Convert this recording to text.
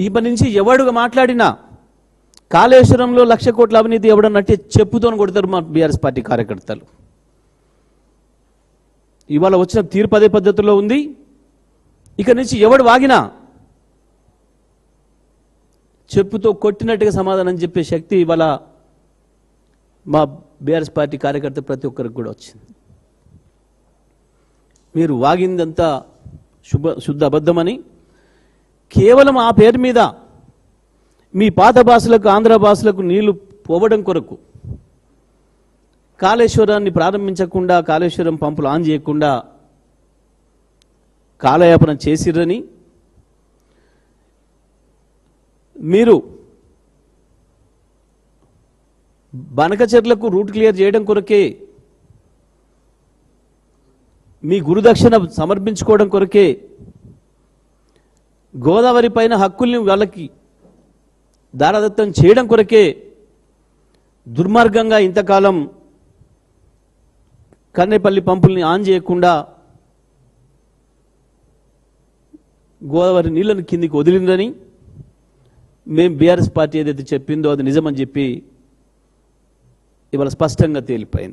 ఇప్పటి నుంచి ఎవడుగా మాట్లాడినా కాళేశ్వరంలో 1,00,000 కోట్ల అవినీతి ఎవడన్నట్టే చెప్పుతోని కొడతారు మా బీఆర్ఎస్ పార్టీ కార్యకర్తలు. ఇవాళ వచ్చిన తీర్పు అదే పద్ధతిలో ఉంది. ఇక నుంచి ఎవడు వాగినా చెప్పుతో కొట్టినట్టుగా సమాధానం చెప్పే శక్తి ఇవాళ మా బీఆర్ఎస్ పార్టీ కార్యకర్త ప్రతి ఒక్కరికి కూడా వచ్చింది. మీరు వాగిందంతా శుద్ధ అబద్ధమని, కేవలం ఆ పేరు మీద మీ పాత భాషలకు ఆంధ్ర భాషలకు నీళ్లు పోవడం కొరకు కాళేశ్వరాన్ని ప్రారంభించకుండా, కాళేశ్వరం పంపులు ఆన్ చేయకుండా కాలయాపన చేసిర్రని, మీరు బనకచెర్లకు రూట్ క్లియర్ చేయడం కొరకే, మీ గురుదక్షిణ సమర్పించుకోవడం కొరకే, గోదావరి పైన హక్కుల్ని వాళ్ళకి దారదత్తం చేయడం కొరకే దుర్మార్గంగా ఇంతకాలం కన్నేపల్లి పంపుల్ని ఆన్ చేయకుండా గోదావరి నీళ్లను కిందికి వదిలిందని, మేము బీఆర్ఎస్ పార్టీ ఏదైతే చెప్పిందో అది నిజమని చెప్పి ఇవాళ స్పష్టంగా తేలిపోయింది.